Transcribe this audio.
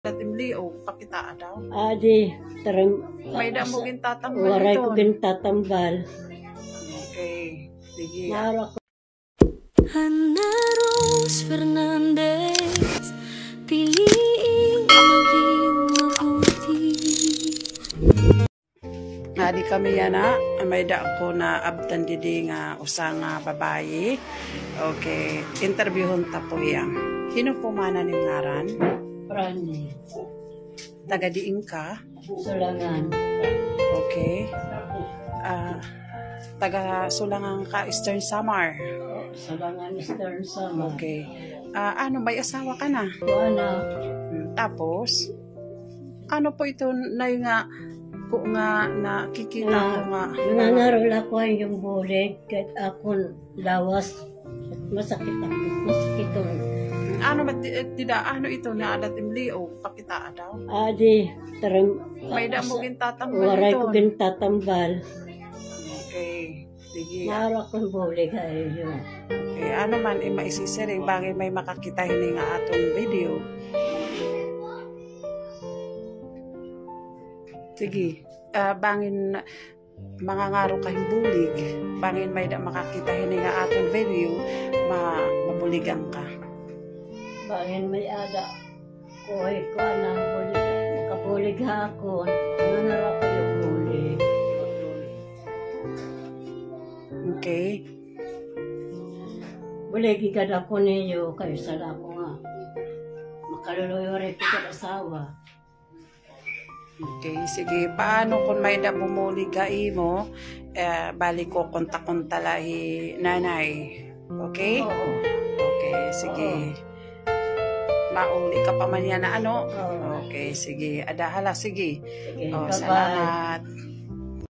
Datimli o pakita daw. Adi, taram. May damo gintatambal Waray ito. ko gintatambal. Okay, sige. Mara ko. Hannah Rose Fernandez, piliing maging mabuti. Di kami yan may da ako na abdan didi nga usang babae. Okay, interviewon ta po yan. Sino po mana ni ngaran? Prani. Taga diin ka? Sulangan. Okay. Taga Sulangan ka, Eastern Samar. Sulangan Eastern Samar. Okay. Ano, may asawa ka na? Wala. Tapos, ano po ito na yung ko nga nakikita ko nga. Nangarol ako yung bulig kahit ako lawas. Masakit ako. Masakit ako. Ano ba, ano ito na datimli o pakita daw? Adi, taram. May damo gintatambal Waray ito. ko gintatambal. Okay, sige. Mara ko bulig ay yun. Okay, ano man, maisisiring bagay may makakita hini nga atong video. Sige, bangin mga ngaro kayong bulig, bangin may makakita hini nga atong video, mabuligan ka. Bangin may ada. Kuhay ko na bulig. Makabulig ako. Nangarap ko yung bulig. Okay. Bulig ikad ako niyo kayo sala ko nga. Makaluluyo rin ko sa asawa. Okay, sige. Paano kung may da bumuli ka mo, balik ko konta-konta lahi nanay. Okay? Oo. Okay, sige. Mauli ka pa man yan na ano? Oo. Okay, sige. Adahala, sige. Sige, Oh, bye-bye. salamat.